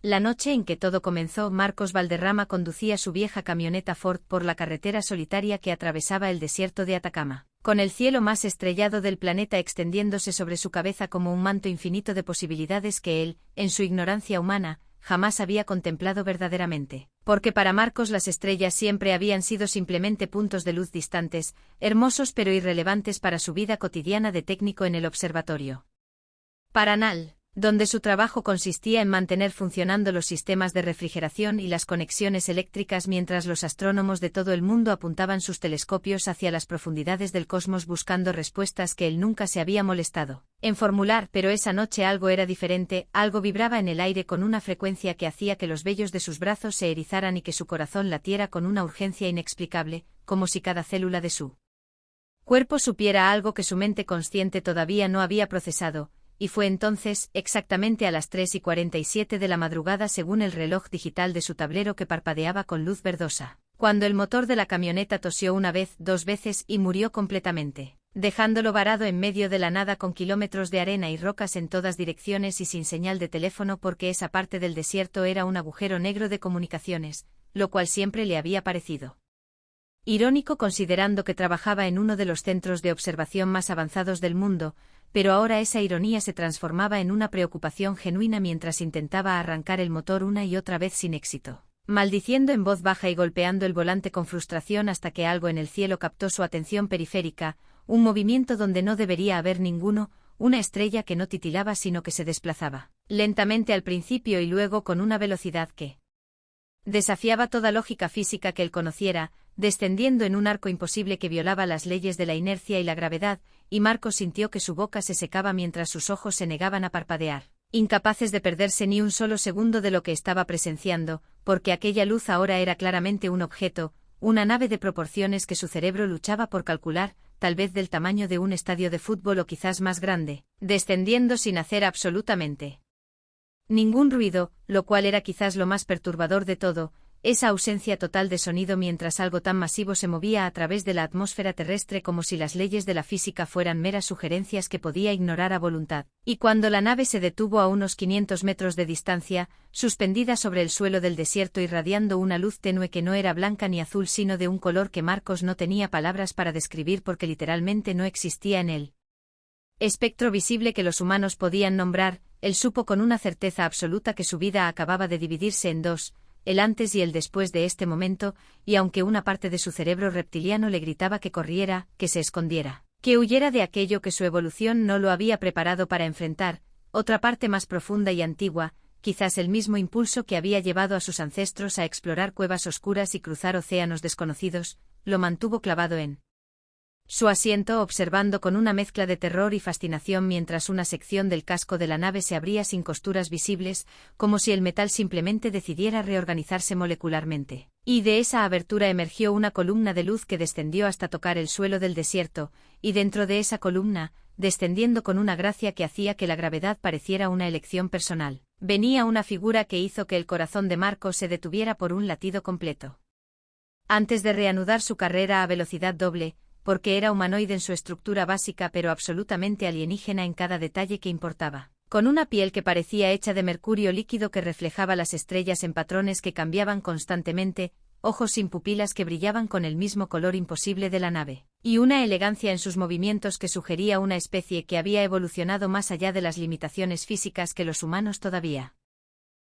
La noche en que todo comenzó, Marcos Valderrama conducía su vieja camioneta Ford por la carretera solitaria que atravesaba el desierto de Atacama, con el cielo más estrellado del planeta extendiéndose sobre su cabeza como un manto infinito de posibilidades que él, en su ignorancia humana, jamás había contemplado verdaderamente, porque para Marcos las estrellas siempre habían sido simplemente puntos de luz distantes, hermosos pero irrelevantes para su vida cotidiana de técnico en el observatorio Paranal, donde su trabajo consistía en mantener funcionando los sistemas de refrigeración y las conexiones eléctricas mientras los astrónomos de todo el mundo apuntaban sus telescopios hacia las profundidades del cosmos buscando respuestas que él nunca se había molestado en formular, pero esa noche algo era diferente, algo vibraba en el aire con una frecuencia que hacía que los vellos de sus brazos se erizaran y que su corazón latiera con una urgencia inexplicable, como si cada célula de su cuerpo supiera algo que su mente consciente todavía no había procesado. Y fue entonces, exactamente a las 3:47 de la madrugada según el reloj digital de su tablero que parpadeaba con luz verdosa, cuando el motor de la camioneta tosió una vez, dos veces y murió completamente, dejándolo varado en medio de la nada con kilómetros de arena y rocas en todas direcciones y sin señal de teléfono porque esa parte del desierto era un agujero negro de comunicaciones, lo cual siempre le había parecido irónico considerando que trabajaba en uno de los centros de observación más avanzados del mundo, pero ahora esa ironía se transformaba en una preocupación genuina mientras intentaba arrancar el motor una y otra vez sin éxito, maldiciendo en voz baja y golpeando el volante con frustración hasta que algo en el cielo captó su atención periférica, un movimiento donde no debería haber ninguno, una estrella que no titilaba sino que se desplazaba, lentamente al principio y luego con una velocidad que desafiaba toda lógica física que él conociera, descendiendo en un arco imposible que violaba las leyes de la inercia y la gravedad, y Marcos sintió que su boca se secaba mientras sus ojos se negaban a parpadear, incapaces de perderse ni un solo segundo de lo que estaba presenciando, porque aquella luz ahora era claramente un objeto, una nave de proporciones que su cerebro luchaba por calcular, tal vez del tamaño de un estadio de fútbol o quizás más grande, descendiendo sin hacer absolutamente ningún ruido, lo cual era quizás lo más perturbador de todo, esa ausencia total de sonido mientras algo tan masivo se movía a través de la atmósfera terrestre como si las leyes de la física fueran meras sugerencias que podía ignorar a voluntad. Y cuando la nave se detuvo a unos 500 metros de distancia, suspendida sobre el suelo del desierto irradiando una luz tenue que no era blanca ni azul sino de un color que Marcos no tenía palabras para describir porque literalmente no existía en él espectro visible que los humanos podían nombrar, él supo con una certeza absoluta que su vida acababa de dividirse en dos, el antes y el después de este momento, y aunque una parte de su cerebro reptiliano le gritaba que corriera, que se escondiera, que huyera de aquello que su evolución no lo había preparado para enfrentar, otra parte más profunda y antigua, quizás el mismo impulso que había llevado a sus ancestros a explorar cuevas oscuras y cruzar océanos desconocidos, lo mantuvo clavado en su asiento observando con una mezcla de terror y fascinación mientras una sección del casco de la nave se abría sin costuras visibles, como si el metal simplemente decidiera reorganizarse molecularmente. Y de esa abertura emergió una columna de luz que descendió hasta tocar el suelo del desierto, y dentro de esa columna, descendiendo con una gracia que hacía que la gravedad pareciera una elección personal, venía una figura que hizo que el corazón de Marcos se detuviera por un latido completo. Antes de reanudar su carrera a velocidad doble, porque era humanoide en su estructura básica pero absolutamente alienígena en cada detalle que importaba, con una piel que parecía hecha de mercurio líquido que reflejaba las estrellas en patrones que cambiaban constantemente, ojos sin pupilas que brillaban con el mismo color imposible de la nave, y una elegancia en sus movimientos que sugería una especie que había evolucionado más allá de las limitaciones físicas que los humanos todavía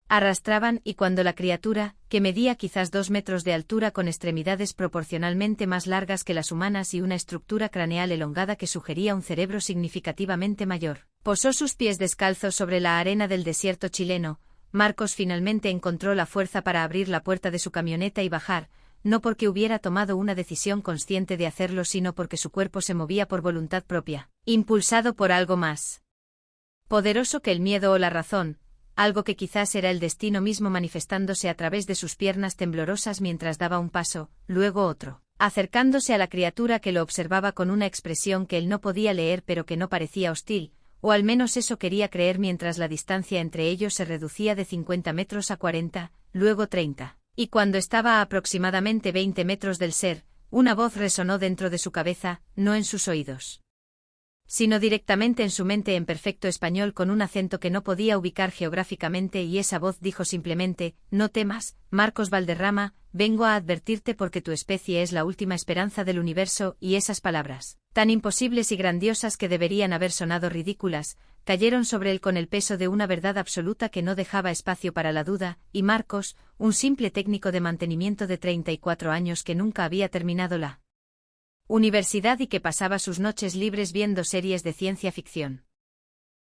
arrastraban, y cuando la criatura, que medía quizás 2 metros de altura con extremidades proporcionalmente más largas que las humanas y una estructura craneal elongada que sugería un cerebro significativamente mayor, posó sus pies descalzos sobre la arena del desierto chileno, Marcos finalmente encontró la fuerza para abrir la puerta de su camioneta y bajar, no porque hubiera tomado una decisión consciente de hacerlo sino porque su cuerpo se movía por voluntad propia, impulsado por algo más poderoso que el miedo o la razón, algo que quizás era el destino mismo manifestándose a través de sus piernas temblorosas mientras daba un paso, luego otro, acercándose a la criatura que lo observaba con una expresión que él no podía leer pero que no parecía hostil, o al menos eso quería creer mientras la distancia entre ellos se reducía de 50 metros a 40, luego 30, y cuando estaba a aproximadamente 20 metros del ser, una voz resonó dentro de su cabeza, no en sus oídos. sino directamente en su mente en perfecto español con un acento que no podía ubicar geográficamente, y esa voz dijo simplemente: «No temas, Marcos Valderrama, vengo a advertirte porque tu especie es la última esperanza del universo», y esas palabras, tan imposibles y grandiosas que deberían haber sonado ridículas, cayeron sobre él con el peso de una verdad absoluta que no dejaba espacio para la duda, y Marcos, un simple técnico de mantenimiento de 34 años que nunca había terminado la universidad y que pasaba sus noches libres viendo series de ciencia ficción.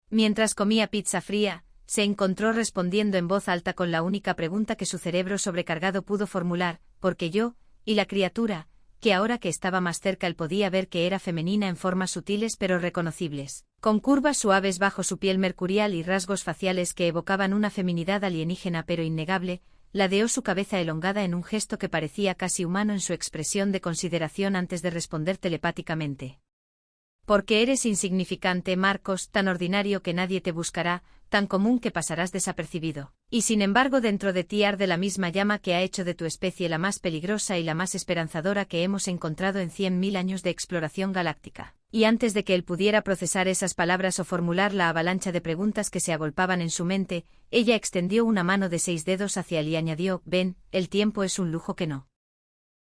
Mientras comía pizza fría, se encontró respondiendo en voz alta con la única pregunta que su cerebro sobrecargado pudo formular: ¿por qué yo? Y la criatura, que ahora que estaba más cerca él podía ver que era femenina en formas sutiles pero reconocibles, con curvas suaves bajo su piel mercurial y rasgos faciales que evocaban una feminidad alienígena pero innegable, ladeó su cabeza elongada en un gesto que parecía casi humano en su expresión de consideración antes de responder telepáticamente. Porque eres insignificante, Marcos, tan ordinario que nadie te buscará, tan común que pasarás desapercibido. Y sin embargo dentro de ti arde la misma llama que ha hecho de tu especie la más peligrosa y la más esperanzadora que hemos encontrado en 100.000 años de exploración galáctica. Y antes de que él pudiera procesar esas palabras o formular la avalancha de preguntas que se agolpaban en su mente, ella extendió una mano de 6 dedos hacia él y añadió: «Ven, el tiempo es un lujo que no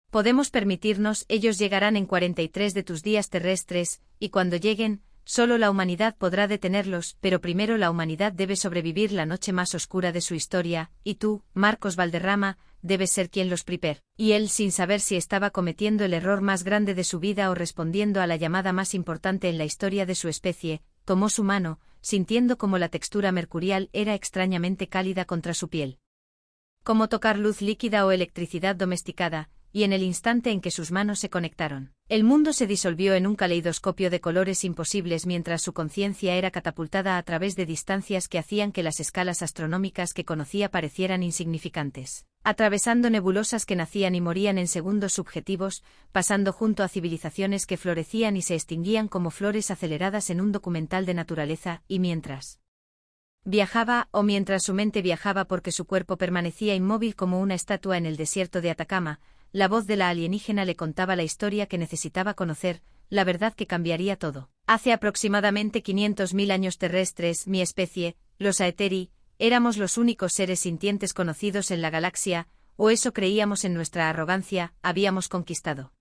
podemos permitirnos, ellos llegarán en 43 de tus días terrestres, y cuando lleguen, solo la humanidad podrá detenerlos, pero primero la humanidad debe sobrevivir la noche más oscura de su historia, y tú, Marcos Valderrama, debes ser quien los prepare». Y él, sin saber si estaba cometiendo el error más grande de su vida o respondiendo a la llamada más importante en la historia de su especie, tomó su mano, sintiendo como la textura mercurial era extrañamente cálida contra su piel. Como tocar luz líquida o electricidad domesticada, y en el instante en que sus manos se conectaron, el mundo se disolvió en un caleidoscopio de colores imposibles mientras su conciencia era catapultada a través de distancias que hacían que las escalas astronómicas que conocía parecieran insignificantes, atravesando nebulosas que nacían y morían en segundos subjetivos, pasando junto a civilizaciones que florecían y se extinguían como flores aceleradas en un documental de naturaleza, y mientras viajaba, o mientras su mente viajaba porque su cuerpo permanecía inmóvil como una estatua en el desierto de Atacama, la voz de la alienígena le contaba la historia que necesitaba conocer, la verdad que cambiaría todo. Hace aproximadamente 500.000 años terrestres, mi especie, los Aetheri, éramos los únicos seres sintientes conocidos en la galaxia, o eso creíamos en nuestra arrogancia, habíamos conquistado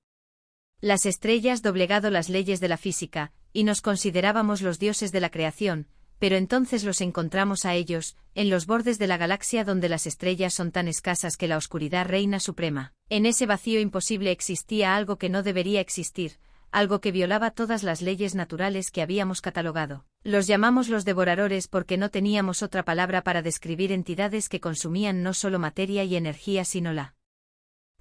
las estrellas, doblegado las leyes de la física, y nos considerábamos los dioses de la creación, pero entonces los encontramos a ellos, en los bordes de la galaxia donde las estrellas son tan escasas que la oscuridad reina suprema. En ese vacío imposible existía algo que no debería existir, algo que violaba todas las leyes naturales que habíamos catalogado. Los llamamos los devoradores porque no teníamos otra palabra para describir entidades que consumían no solo materia y energía sino la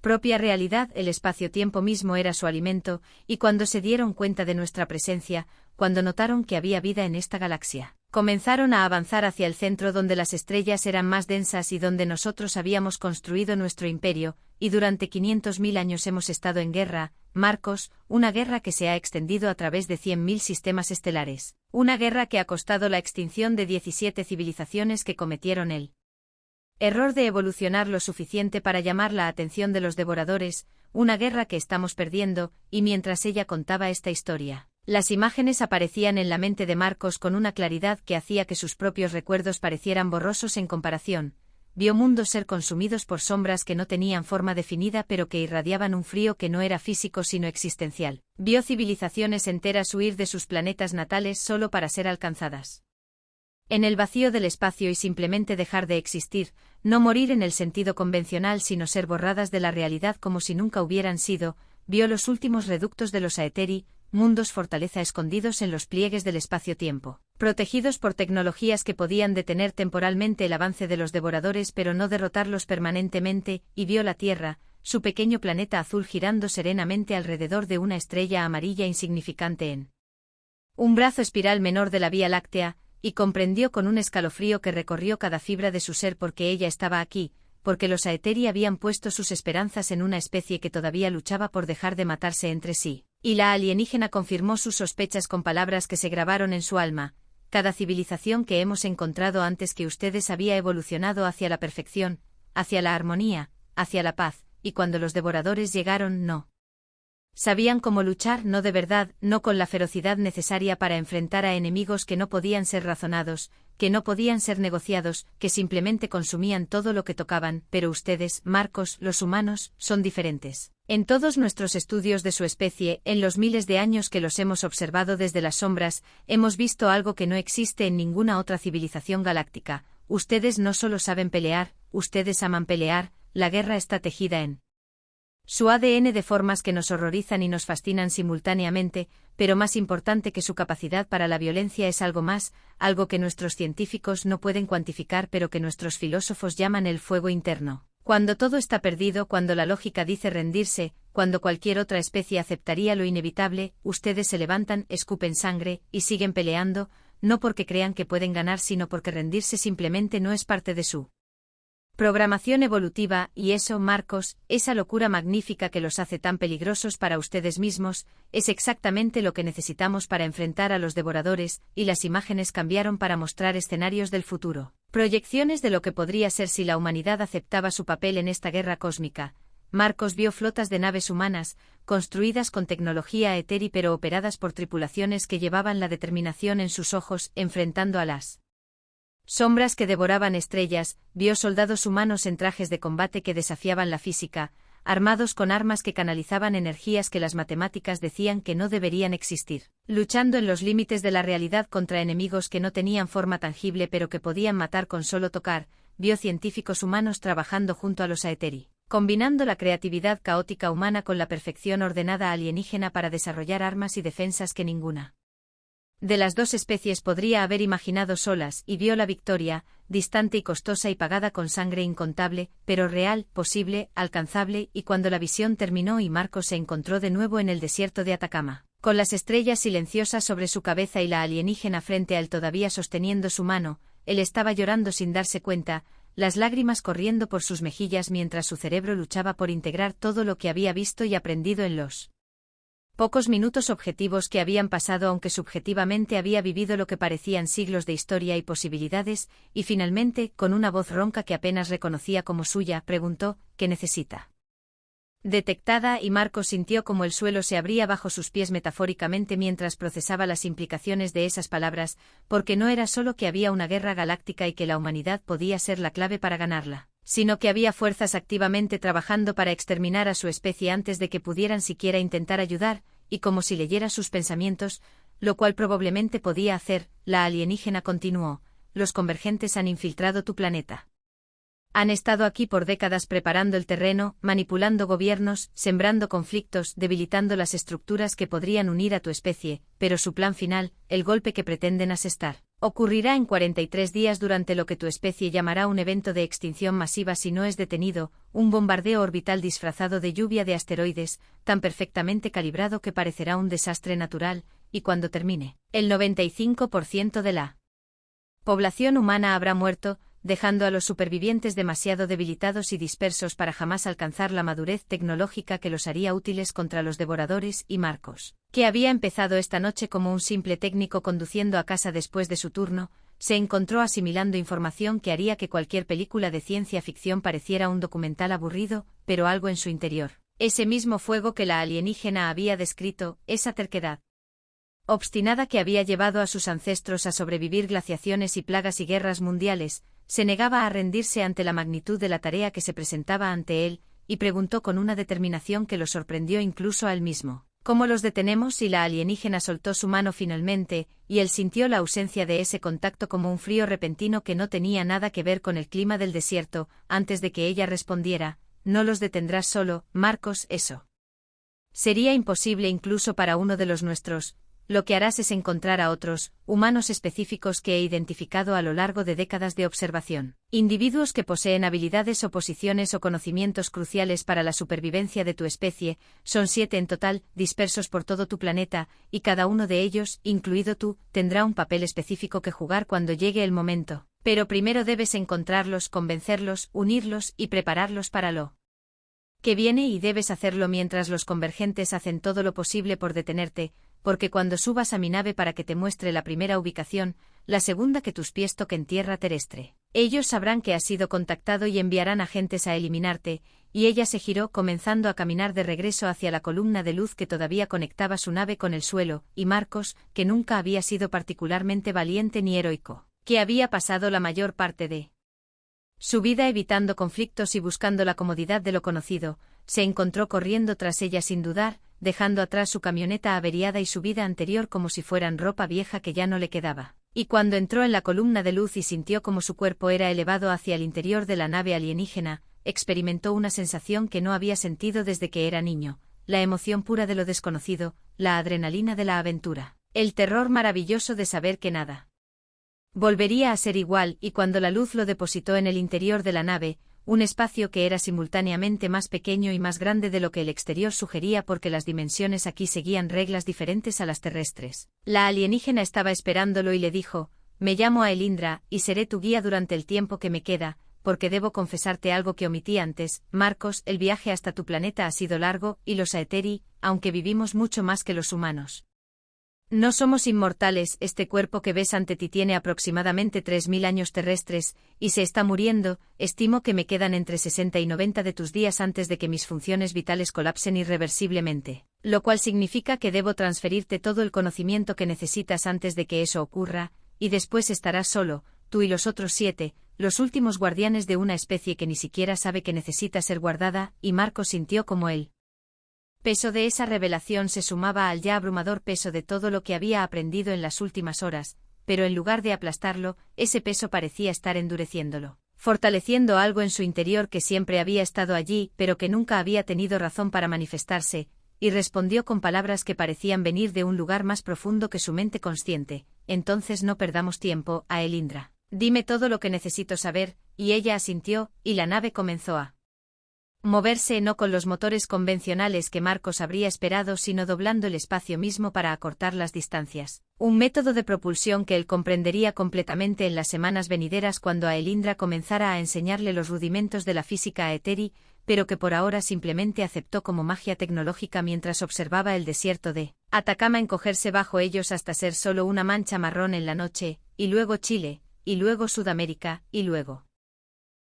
propia realidad. El espacio-tiempo mismo era su alimento, y cuando se dieron cuenta de nuestra presencia, cuando notaron que había vida en esta galaxia, comenzaron a avanzar hacia el centro donde las estrellas eran más densas y donde nosotros habíamos construido nuestro imperio, y durante 500.000 años hemos estado en guerra, Marcos, una guerra que se ha extendido a través de 100.000 sistemas estelares, una guerra que ha costado la extinción de 17 civilizaciones que cometieron el error de evolucionar lo suficiente para llamar la atención de los devoradores, una guerra que estamos perdiendo, y mientras ella contaba esta historia, las imágenes aparecían en la mente de Marcos con una claridad que hacía que sus propios recuerdos parecieran borrosos en comparación. Vio mundos ser consumidos por sombras que no tenían forma definida pero que irradiaban un frío que no era físico sino existencial. Vio civilizaciones enteras huir de sus planetas natales solo para ser alcanzadas en el vacío del espacio y simplemente dejar de existir, no morir en el sentido convencional sino ser borradas de la realidad como si nunca hubieran sido. Vio los últimos reductos de los Aetheri, mundos fortaleza escondidos en los pliegues del espacio-tiempo, protegidos por tecnologías que podían detener temporalmente el avance de los devoradores pero no derrotarlos permanentemente, y vio la Tierra, su pequeño planeta azul girando serenamente alrededor de una estrella amarilla insignificante en un brazo espiral menor de la Vía Láctea, y comprendió con un escalofrío que recorrió cada fibra de su ser porque ella estaba aquí, porque los Aetheri habían puesto sus esperanzas en una especie que todavía luchaba por dejar de matarse entre sí, y la alienígena confirmó sus sospechas con palabras que se grabaron en su alma: cada civilización que hemos encontrado antes que ustedes había evolucionado hacia la perfección, hacia la armonía, hacia la paz, y cuando los devoradores llegaron no Sabían cómo luchar, no de verdad, no con la ferocidad necesaria para enfrentar a enemigos que no podían ser razonados, que no podían ser negociados, que simplemente consumían todo lo que tocaban, pero ustedes, Marcos, los humanos, son diferentes. En todos nuestros estudios de su especie, en los miles de años que los hemos observado desde las sombras, hemos visto algo que no existe en ninguna otra civilización galáctica. Ustedes no solo saben pelear, ustedes aman pelear, la guerra está tejida en su ADN de formas que nos horrorizan y nos fascinan simultáneamente, pero más importante que su capacidad para la violencia es algo más, algo que nuestros científicos no pueden cuantificar pero que nuestros filósofos llaman el fuego interno. Cuando todo está perdido, cuando la lógica dice rendirse, cuando cualquier otra especie aceptaría lo inevitable, ustedes se levantan, escupen sangre, y siguen peleando, no porque crean que pueden ganar sino porque rendirse simplemente no es parte de su programación evolutiva, y eso, Marcos, esa locura magnífica que los hace tan peligrosos para ustedes mismos, es exactamente lo que necesitamos para enfrentar a los devoradores, y las imágenes cambiaron para mostrar escenarios del futuro. Proyecciones de lo que podría ser si la humanidad aceptaba su papel en esta guerra cósmica. Marcos vio flotas de naves humanas, construidas con tecnología eteri pero operadas por tripulaciones que llevaban la determinación en sus ojos, enfrentando a las sombras que devoraban estrellas, vio soldados humanos en trajes de combate que desafiaban la física, armados con armas que canalizaban energías que las matemáticas decían que no deberían existir, luchando en los límites de la realidad contra enemigos que no tenían forma tangible pero que podían matar con solo tocar, vio científicos humanos trabajando junto a los Aeteri, combinando la creatividad caótica humana con la perfección ordenada alienígena para desarrollar armas y defensas que ninguna de las dos especies podría haber imaginado solas, y vio la victoria, distante y costosa y pagada con sangre incontable, pero real, posible, alcanzable, y cuando la visión terminó y Marcos se encontró de nuevo en el desierto de Atacama, con las estrellas silenciosas sobre su cabeza y la alienígena frente a él todavía sosteniendo su mano, él estaba llorando sin darse cuenta, las lágrimas corriendo por sus mejillas mientras su cerebro luchaba por integrar todo lo que había visto y aprendido en los pocos minutos objetivos que habían pasado, aunque subjetivamente había vivido lo que parecían siglos de historia y posibilidades, y finalmente, con una voz ronca que apenas reconocía como suya, preguntó, ¿qué necesita? Detectada, y Marcos sintió como el suelo se abría bajo sus pies metafóricamente mientras procesaba las implicaciones de esas palabras, porque no era solo que había una guerra galáctica y que la humanidad podía ser la clave para ganarla, sino que había fuerzas activamente trabajando para exterminar a su especie antes de que pudieran siquiera intentar ayudar, y como si leyera sus pensamientos, lo cual probablemente podía hacer, la alienígena continuó, los convergentes han infiltrado tu planeta. Han estado aquí por décadas preparando el terreno, manipulando gobiernos, sembrando conflictos, debilitando las estructuras que podrían unir a tu especie, pero su plan final, el golpe que pretenden asestar, ocurrirá en 43 días durante lo que tu especie llamará un evento de extinción masiva si no es detenido, un bombardeo orbital disfrazado de lluvia de asteroides, tan perfectamente calibrado que parecerá un desastre natural, y cuando termine, el 95% de la población humana habrá muerto, dejando a los supervivientes demasiado debilitados y dispersos para jamás alcanzar la madurez tecnológica que los haría útiles contra los devoradores, y Marcos, que había empezado esta noche como un simple técnico conduciendo a casa después de su turno, se encontró asimilando información que haría que cualquier película de ciencia ficción pareciera un documental aburrido, pero algo en su interior, ese mismo fuego que la alienígena había descrito, esa terquedad obstinada que había llevado a sus ancestros a sobrevivir glaciaciones y plagas y guerras mundiales, se negaba a rendirse ante la magnitud de la tarea que se presentaba ante él, y preguntó con una determinación que lo sorprendió incluso a él mismo, ¿cómo los detenemos? Y la alienígena soltó su mano finalmente, y él sintió la ausencia de ese contacto como un frío repentino que no tenía nada que ver con el clima del desierto. Antes de que ella respondiera, no los detendrás solo, Marcos, eso sería imposible incluso para uno de los nuestros. Lo que harás es encontrar a otros, humanos específicos que he identificado a lo largo de décadas de observación. Individuos que poseen habilidades o posiciones o conocimientos cruciales para la supervivencia de tu especie, son 7 en total, dispersos por todo tu planeta, y cada uno de ellos, incluido tú, tendrá un papel específico que jugar cuando llegue el momento. Pero primero debes encontrarlos, convencerlos, unirlos y prepararlos para lo que viene, y debes hacerlo mientras los convergentes hacen todo lo posible por detenerte, porque cuando subas a mi nave para que te muestre la primera ubicación, la segunda que tus pies toquen tierra terrestre. Ellos sabrán que has sido contactado y enviarán agentes a eliminarte, y ella se giró comenzando a caminar de regreso hacia la columna de luz que todavía conectaba su nave con el suelo, y Marcos, que nunca había sido particularmente valiente ni heroico, que había pasado la mayor parte de su vida evitando conflictos y buscando la comodidad de lo conocido, se encontró corriendo tras ella sin dudar, dejando atrás su camioneta averiada y su vida anterior como si fueran ropa vieja que ya no le quedaba. Y cuando entró en la columna de luz y sintió como su cuerpo era elevado hacia el interior de la nave alienígena, experimentó una sensación que no había sentido desde que era niño, la emoción pura de lo desconocido, la adrenalina de la aventura, el terror maravilloso de saber que nada volvería a ser igual, y cuando la luz lo depositó en el interior de la nave, un espacio que era simultáneamente más pequeño y más grande de lo que el exterior sugería porque las dimensiones aquí seguían reglas diferentes a las terrestres. La alienígena estaba esperándolo y le dijo: «Me llamo Aelindra, y seré tu guía durante el tiempo que me queda, porque debo confesarte algo que omití antes, Marcos, el viaje hasta tu planeta ha sido largo, y los Aeteri, aunque vivimos mucho más que los humanos, no somos inmortales. Este cuerpo que ves ante ti tiene aproximadamente 3000 años terrestres, y se está muriendo. Estimo que me quedan entre 60 y 90 de tus días antes de que mis funciones vitales colapsen irreversiblemente, lo cual significa que debo transferirte todo el conocimiento que necesitas antes de que eso ocurra, y después estarás solo, tú y los otros 7, los últimos guardianes de una especie que ni siquiera sabe que necesita ser guardada», y Marcos sintió como él. Peso de esa revelación se sumaba al ya abrumador peso de todo lo que había aprendido en las últimas horas, pero en lugar de aplastarlo, ese peso parecía estar endureciéndolo, fortaleciendo algo en su interior que siempre había estado allí, pero que nunca había tenido razón para manifestarse, y respondió con palabras que parecían venir de un lugar más profundo que su mente consciente: «Entonces no perdamos tiempo, Aelindra. Dime todo lo que necesito saber», y ella asintió, y la nave comenzó a moverse, no con los motores convencionales que Marcos habría esperado, sino doblando el espacio mismo para acortar las distancias. Un método de propulsión que él comprendería completamente en las semanas venideras cuando Aelindra comenzara a enseñarle los rudimentos de la física Aeteri, pero que por ahora simplemente aceptó como magia tecnológica mientras observaba el desierto de Atacama encogerse bajo ellos hasta ser solo una mancha marrón en la noche, y luego Chile, y luego Sudamérica, y luego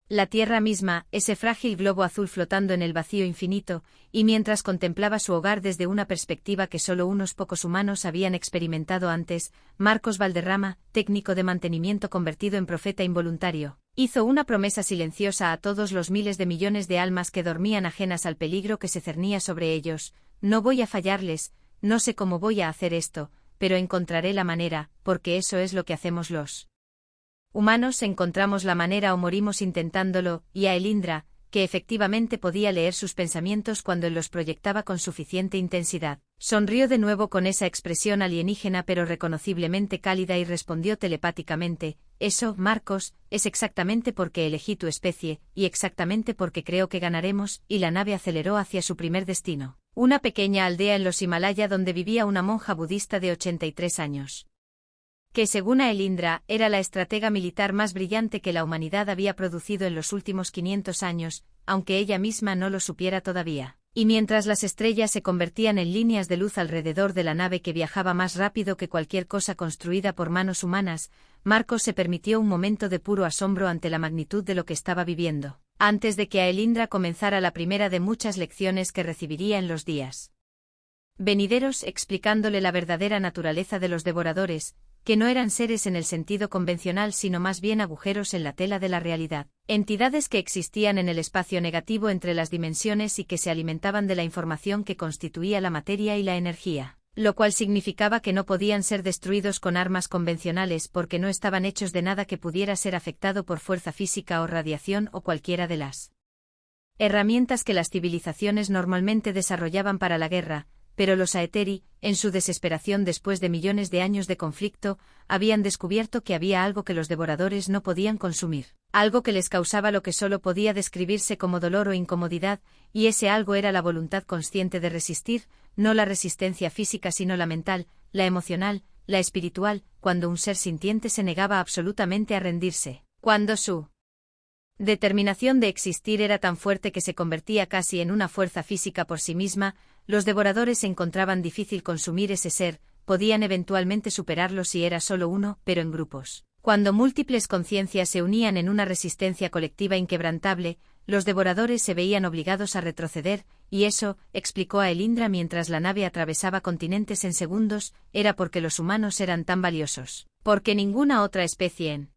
la Tierra misma, ese frágil globo azul flotando en el vacío infinito, y mientras contemplaba su hogar desde una perspectiva que solo unos pocos humanos habían experimentado antes, Marcos Valderrama, técnico de mantenimiento convertido en profeta involuntario, hizo una promesa silenciosa a todos los miles de millones de almas que dormían ajenas al peligro que se cernía sobre ellos: «No voy a fallarles, no sé cómo voy a hacer esto, pero encontraré la manera, porque eso es lo que hacemos los humanos, encontramos la manera o morimos intentándolo», y Aelindra, que efectivamente podía leer sus pensamientos cuando él los proyectaba con suficiente intensidad, sonrió de nuevo con esa expresión alienígena pero reconociblemente cálida y respondió telepáticamente: «Eso, Marcos, es exactamente porque elegí tu especie, y exactamente porque creo que ganaremos», y la nave aceleró hacia su primer destino, una pequeña aldea en los Himalaya donde vivía una monja budista de 83 años. Que según Aelindra, era la estratega militar más brillante que la humanidad había producido en los últimos 500 años, aunque ella misma no lo supiera todavía. Y mientras las estrellas se convertían en líneas de luz alrededor de la nave que viajaba más rápido que cualquier cosa construida por manos humanas, Marcos se permitió un momento de puro asombro ante la magnitud de lo que estaba viviendo, antes de que Aelindra comenzara la primera de muchas lecciones que recibiría en los días venideros, explicándole la verdadera naturaleza de los devoradores, que no eran seres en el sentido convencional sino más bien agujeros en la tela de la realidad, entidades que existían en el espacio negativo entre las dimensiones y que se alimentaban de la información que constituía la materia y la energía, lo cual significaba que no podían ser destruidos con armas convencionales porque no estaban hechos de nada que pudiera ser afectado por fuerza física o radiación o cualquiera de las herramientas que las civilizaciones normalmente desarrollaban para la guerra. Pero los Aeteri, en su desesperación después de millones de años de conflicto, habían descubierto que había algo que los devoradores no podían consumir, algo que les causaba lo que solo podía describirse como dolor o incomodidad, y ese algo era la voluntad consciente de resistir, no la resistencia física sino la mental, la emocional, la espiritual, cuando un ser sintiente se negaba absolutamente a rendirse, cuando su determinación de existir era tan fuerte que se convertía casi en una fuerza física por sí misma. Los devoradores encontraban difícil consumir ese ser, podían eventualmente superarlo si era solo uno, pero en grupos. Cuando múltiples conciencias se unían en una resistencia colectiva inquebrantable, los devoradores se veían obligados a retroceder, y eso, explicó a Elindra mientras la nave atravesaba continentes en segundos, era porque los humanos eran tan valiosos. Porque ninguna otra especie en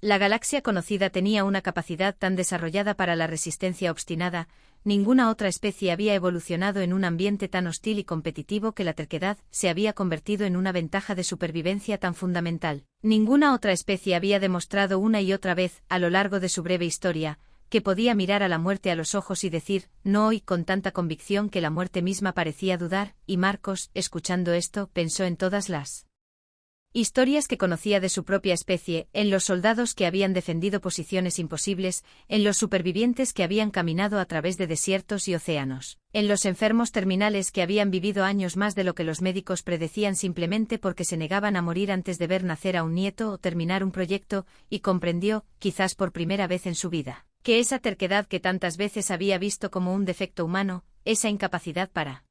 la galaxia conocida tenía una capacidad tan desarrollada para la resistencia obstinada, ninguna otra especie había evolucionado en un ambiente tan hostil y competitivo que la terquedad se había convertido en una ventaja de supervivencia tan fundamental. Ninguna otra especie había demostrado una y otra vez, a lo largo de su breve historia, que podía mirar a la muerte a los ojos y decir, no hoy, con tanta convicción que la muerte misma parecía dudar, y Marcos, escuchando esto, pensó en todas las historias que conocía de su propia especie, en los soldados que habían defendido posiciones imposibles, en los supervivientes que habían caminado a través de desiertos y océanos, en los enfermos terminales que habían vivido años más de lo que los médicos predecían simplemente porque se negaban a morir antes de ver nacer a un nieto o terminar un proyecto, y comprendió, quizás por primera vez en su vida, que esa terquedad que tantas veces había visto como un defecto humano, esa incapacidad para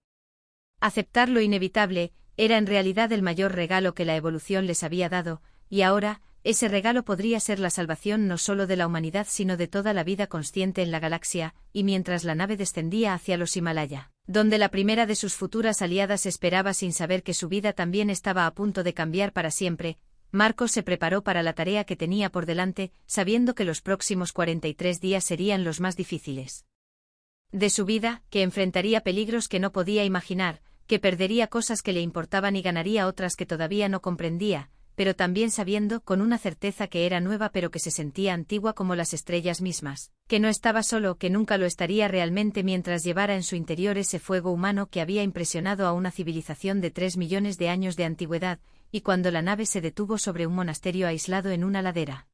aceptar lo inevitable, era en realidad el mayor regalo que la evolución les había dado, y ahora, ese regalo podría ser la salvación no solo de la humanidad sino de toda la vida consciente en la galaxia, y mientras la nave descendía hacia los Himalaya, donde la primera de sus futuras aliadas esperaba sin saber que su vida también estaba a punto de cambiar para siempre, Marcos se preparó para la tarea que tenía por delante, sabiendo que los próximos 43 días serían los más difíciles de su vida, que enfrentaría peligros que no podía imaginar, que perdería cosas que le importaban y ganaría otras que todavía no comprendía, pero también sabiendo, con una certeza que era nueva pero que se sentía antigua como las estrellas mismas, que no estaba solo, que nunca lo estaría realmente mientras llevara en su interior ese fuego humano que había impresionado a una civilización de 3 millones de años de antigüedad, y cuando la nave se detuvo sobre un monasterio aislado en una ladera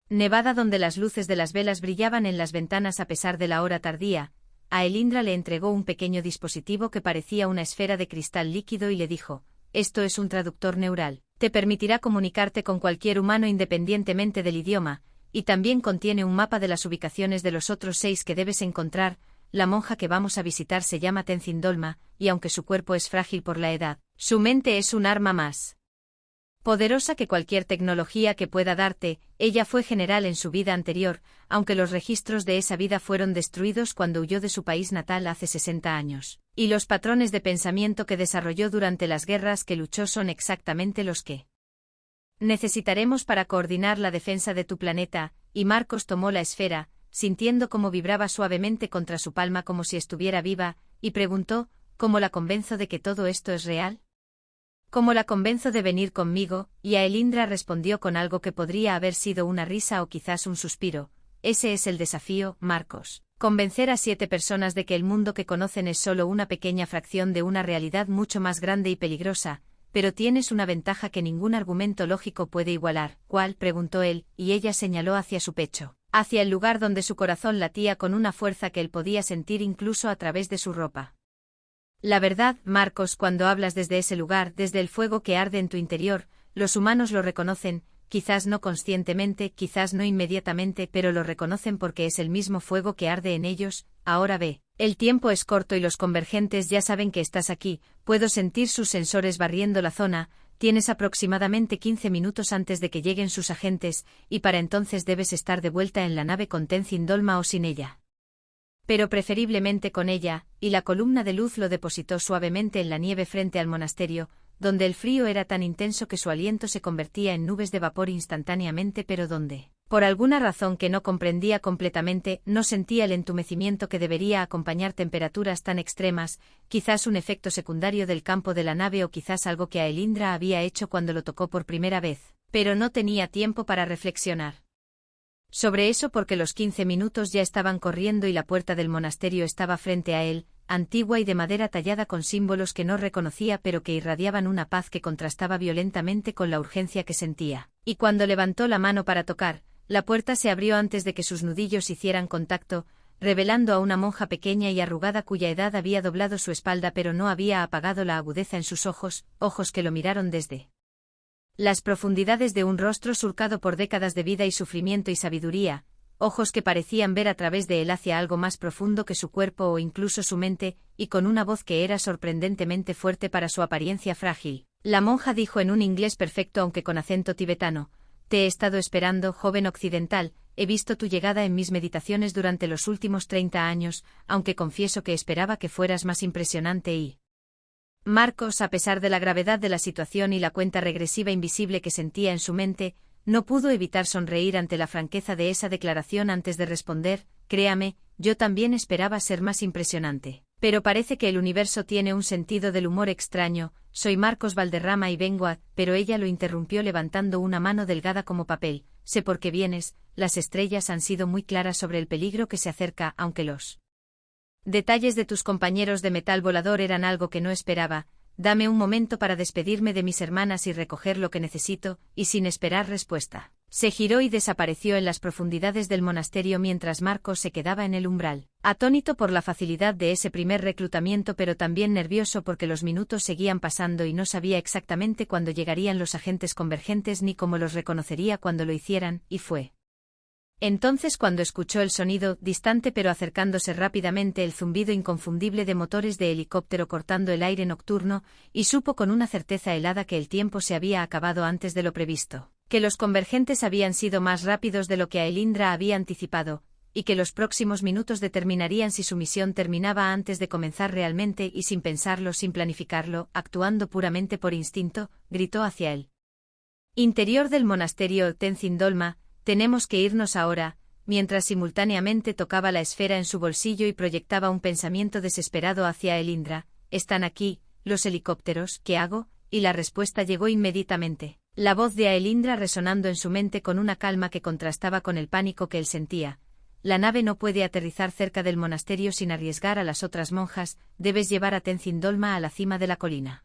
nevada donde las luces de las velas brillaban en las ventanas a pesar de la hora tardía, a Elindra le entregó un pequeño dispositivo que parecía una esfera de cristal líquido y le dijo, esto es un traductor neural, te permitirá comunicarte con cualquier humano independientemente del idioma, y también contiene un mapa de las ubicaciones de los otros 6 que debes encontrar. La monja que vamos a visitar se llama Tenzin Dolma, y aunque su cuerpo es frágil por la edad, su mente es un arma más poderosa que cualquier tecnología que pueda darte. Ella fue general en su vida anterior, aunque los registros de esa vida fueron destruidos cuando huyó de su país natal hace 60 años, y los patrones de pensamiento que desarrolló durante las guerras que luchó son exactamente los que necesitaremos para coordinar la defensa de tu planeta. Y Marcos tomó la esfera, sintiendo cómo vibraba suavemente contra su palma como si estuviera viva, y preguntó, ¿cómo la convenzo de que todo esto es real? ¿Cómo la convenzo de venir conmigo? Y a Elindra respondió con algo que podría haber sido una risa o quizás un suspiro, ese es el desafío, Marcos. Convencer a 7 personas de que el mundo que conocen es solo una pequeña fracción de una realidad mucho más grande y peligrosa, pero tienes una ventaja que ningún argumento lógico puede igualar. ¿Cuál?, preguntó él, y ella señaló hacia su pecho, hacia el lugar donde su corazón latía con una fuerza que él podía sentir incluso a través de su ropa. La verdad, Marcos, cuando hablas desde ese lugar, desde el fuego que arde en tu interior, los humanos lo reconocen, quizás no conscientemente, quizás no inmediatamente, pero lo reconocen porque es el mismo fuego que arde en ellos. Ahora ve, el tiempo es corto y los convergentes ya saben que estás aquí, puedo sentir sus sensores barriendo la zona, tienes aproximadamente 15 minutos antes de que lleguen sus agentes, y para entonces debes estar de vuelta en la nave con Tenzin Dolma o sin ella. Pero preferiblemente con ella, y la columna de luz lo depositó suavemente en la nieve frente al monasterio, donde el frío era tan intenso que su aliento se convertía en nubes de vapor instantáneamente, pero donde, por alguna razón que no comprendía completamente, no sentía el entumecimiento que debería acompañar temperaturas tan extremas, quizás un efecto secundario del campo de la nave o quizás algo que a Elindra había hecho cuando lo tocó por primera vez, pero no tenía tiempo para reflexionar sobre eso porque los 15 minutos ya estaban corriendo y la puerta del monasterio estaba frente a él, antigua y de madera tallada con símbolos que no reconocía pero que irradiaban una paz que contrastaba violentamente con la urgencia que sentía. Y cuando levantó la mano para tocar, la puerta se abrió antes de que sus nudillos hicieran contacto, revelando a una monja pequeña y arrugada cuya edad había doblado su espalda pero no había apagado la agudeza en sus ojos, ojos que lo miraron desde las profundidades de un rostro surcado por décadas de vida y sufrimiento y sabiduría, ojos que parecían ver a través de él hacia algo más profundo que su cuerpo o incluso su mente, y con una voz que era sorprendentemente fuerte para su apariencia frágil. La monja dijo en un inglés perfecto aunque con acento tibetano: «Te he estado esperando, joven occidental, he visto tu llegada en mis meditaciones durante los últimos 30 años, aunque confieso que esperaba que fueras más impresionante y...». Marcos, a pesar de la gravedad de la situación y la cuenta regresiva invisible que sentía en su mente, no pudo evitar sonreír ante la franqueza de esa declaración antes de responder: «Créame, yo también esperaba ser más impresionante. Pero parece que el universo tiene un sentido del humor extraño. Soy Marcos Valderrama y vengo a...». Pero ella lo interrumpió levantando una mano delgada como papel: «Sé por qué vienes, las estrellas han sido muy claras sobre el peligro que se acerca, aunque los detalles de tus compañeros de metal volador eran algo que no esperaba. Dame un momento para despedirme de mis hermanas y recoger lo que necesito», y sin esperar respuesta, se giró y desapareció en las profundidades del monasterio mientras Marcos se quedaba en el umbral, atónito por la facilidad de ese primer reclutamiento pero también nervioso porque los minutos seguían pasando y no sabía exactamente cuándo llegarían los agentes convergentes ni cómo los reconocería cuando lo hicieran, y fue entonces cuando escuchó el sonido, distante pero acercándose rápidamente, el zumbido inconfundible de motores de helicóptero cortando el aire nocturno, y supo con una certeza helada que el tiempo se había acabado antes de lo previsto, que los convergentes habían sido más rápidos de lo que Aelindra había anticipado, y que los próximos minutos determinarían si su misión terminaba antes de comenzar realmente, y sin pensarlo, sin planificarlo, actuando puramente por instinto, gritó hacia el interior del monasterio: «Tenzin Dolma, tenemos que irnos ahora», mientras simultáneamente tocaba la esfera en su bolsillo y proyectaba un pensamiento desesperado hacia Aelindra: «Están aquí, los helicópteros, ¿qué hago?». Y la respuesta llegó inmediatamente, la voz de Aelindra resonando en su mente con una calma que contrastaba con el pánico que él sentía: «La nave no puede aterrizar cerca del monasterio sin arriesgar a las otras monjas, debes llevar a Tenzin Dolma a la cima de la colina.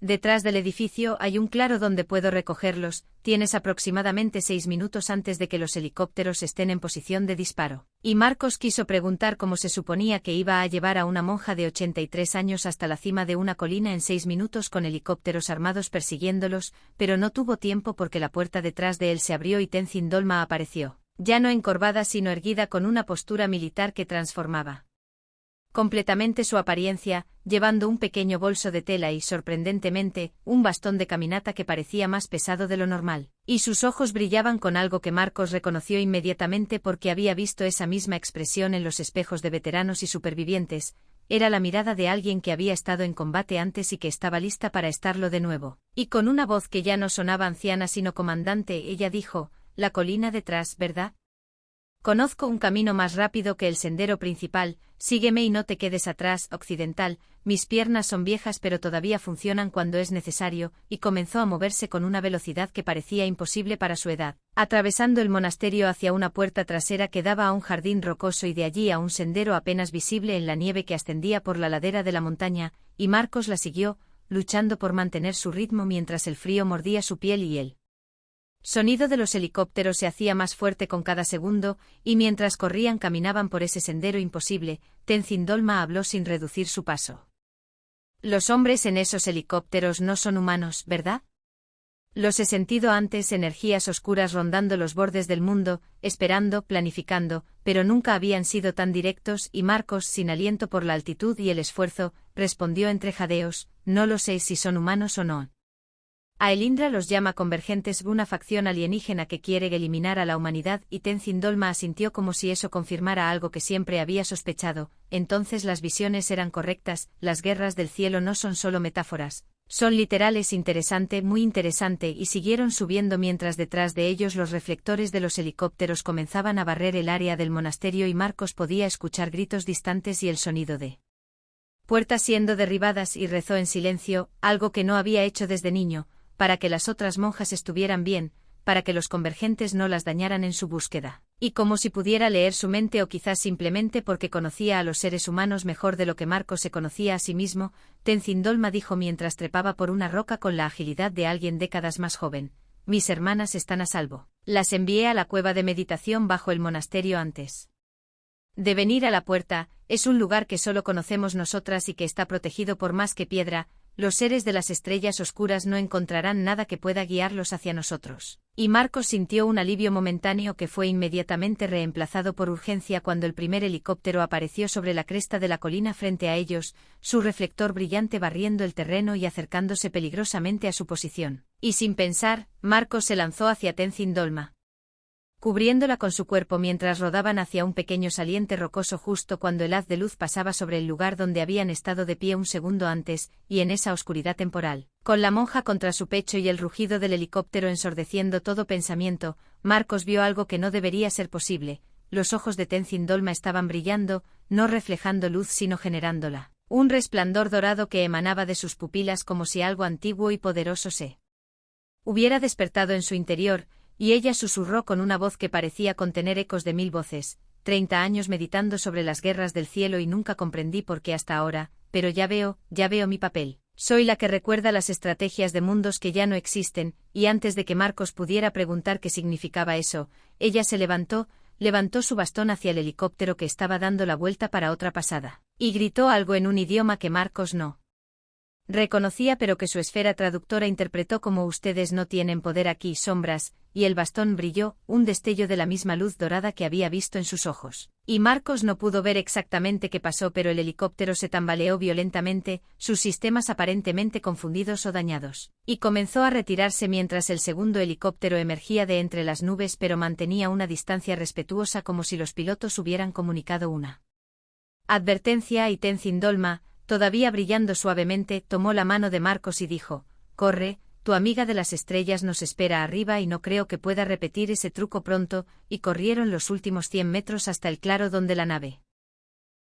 Detrás del edificio hay un claro donde puedo recogerlos, tienes aproximadamente 6 minutos antes de que los helicópteros estén en posición de disparo». Y Marcos quiso preguntar cómo se suponía que iba a llevar a una monja de 83 años hasta la cima de una colina en 6 minutos con helicópteros armados persiguiéndolos, pero no tuvo tiempo porque la puerta detrás de él se abrió y Tenzin Dolma apareció, ya no encorvada sino erguida con una postura militar que transformaba completamente su apariencia, llevando un pequeño bolso de tela y, sorprendentemente, un bastón de caminata que parecía más pesado de lo normal, y sus ojos brillaban con algo que Marcos reconoció inmediatamente porque había visto esa misma expresión en los espejos de veteranos y supervivientes. Era la mirada de alguien que había estado en combate antes y que estaba lista para estarlo de nuevo. Y con una voz que ya no sonaba anciana sino comandante, ella dijo: «La colina detrás, ¿verdad? Conozco un camino más rápido que el sendero principal, sígueme y no te quedes atrás, occidental, mis piernas son viejas pero todavía funcionan cuando es necesario», y comenzó a moverse con una velocidad que parecía imposible para su edad, atravesando el monasterio hacia una puerta trasera que daba a un jardín rocoso y de allí a un sendero apenas visible en la nieve que ascendía por la ladera de la montaña, y Marcos la siguió, luchando por mantener su ritmo mientras el frío mordía su piel y el sonido de los helicópteros se hacía más fuerte con cada segundo, y mientras corrían caminaban por ese sendero imposible. Tenzin Dolma habló sin reducir su paso: «Los hombres en esos helicópteros no son humanos, ¿verdad? Los he sentido antes, energías oscuras rondando los bordes del mundo, esperando, planificando, pero nunca habían sido tan directos». Y Marcos, sin aliento por la altitud y el esfuerzo, respondió entre jadeos: «No lo sé si son humanos o no. Aelindra los llama convergentes, una facción alienígena que quiere eliminar a la humanidad», y Tenzin Dolma asintió como si eso confirmara algo que siempre había sospechado. Entonces las visiones eran correctas, las guerras del cielo no son solo metáforas, son literales. Interesante, muy interesante. Y siguieron subiendo mientras detrás de ellos los reflectores de los helicópteros comenzaban a barrer el área del monasterio y Marcos podía escuchar gritos distantes y el sonido de puertas siendo derribadas, y rezó en silencio, algo que no había hecho desde niño, para que las otras monjas estuvieran bien, para que los convergentes no las dañaran en su búsqueda. Y como si pudiera leer su mente o quizás simplemente porque conocía a los seres humanos mejor de lo que Marcos se conocía a sí mismo, Tenzin Dolma dijo mientras trepaba por una roca con la agilidad de alguien décadas más joven: «Mis hermanas están a salvo. Las envié a la cueva de meditación bajo el monasterio antes de venir a la puerta. Es un lugar que solo conocemos nosotras y que está protegido por más que piedra, los seres de las estrellas oscuras no encontrarán nada que pueda guiarlos hacia nosotros. Y Marcos sintió un alivio momentáneo que fue inmediatamente reemplazado por urgencia cuando el primer helicóptero apareció sobre la cresta de la colina frente a ellos, su reflector brillante barriendo el terreno y acercándose peligrosamente a su posición. Y sin pensar, Marcos se lanzó hacia Tenzin Dolma, cubriéndola con su cuerpo mientras rodaban hacia un pequeño saliente rocoso justo cuando el haz de luz pasaba sobre el lugar donde habían estado de pie un segundo antes, y en esa oscuridad temporal, con la monja contra su pecho y el rugido del helicóptero ensordeciendo todo pensamiento, Marcos vio algo que no debería ser posible. Los ojos de Tenzin Dolma estaban brillando, no reflejando luz sino generándola. Un resplandor dorado que emanaba de sus pupilas como si algo antiguo y poderoso se hubiera despertado en su interior, y ella susurró con una voz que parecía contener ecos de 1000 voces: 30 años meditando sobre las guerras del cielo y nunca comprendí por qué hasta ahora, pero ya veo mi papel. Soy la que recuerda las estrategias de mundos que ya no existen, y antes de que Marcos pudiera preguntar qué significaba eso, ella se levantó su bastón hacia el helicóptero que estaba dando la vuelta para otra pasada, y gritó algo en un idioma que Marcos no reconocía pero que su esfera traductora interpretó como ustedes no tienen poder aquí, sombras, y el bastón brilló, un destello de la misma luz dorada que había visto en sus ojos. Y Marcos no pudo ver exactamente qué pasó pero el helicóptero se tambaleó violentamente, sus sistemas aparentemente confundidos o dañados, y comenzó a retirarse mientras el segundo helicóptero emergía de entre las nubes pero mantenía una distancia respetuosa como si los pilotos hubieran comunicado una advertencia y Tenzin Dolma, todavía brillando suavemente, tomó la mano de Marcos y dijo: «Corre, tu amiga de las estrellas nos espera arriba y no creo que pueda repetir ese truco pronto», y corrieron los últimos 100 metros hasta el claro donde la nave